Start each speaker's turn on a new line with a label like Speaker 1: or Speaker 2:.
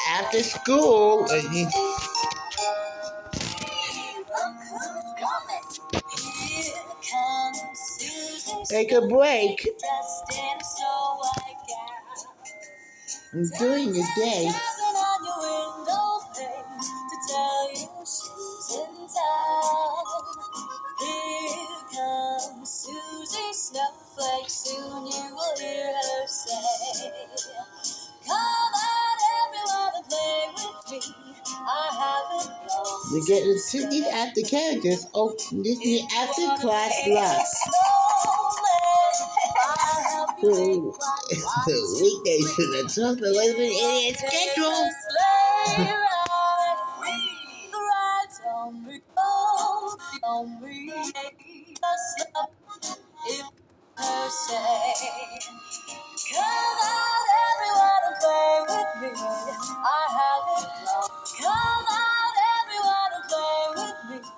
Speaker 1: after school. Take a break. I'm doing a day. Here comes Susie Snowflake, soon you will hear her say, come on everyone and play with me, I haven't known. We're getting to these after characters. Oh, this is after class lunch. Weekdays for the 12th, 11 in its schedule. If per se, come out everyone and play with me, I haven't known. Come out everyone and play with me.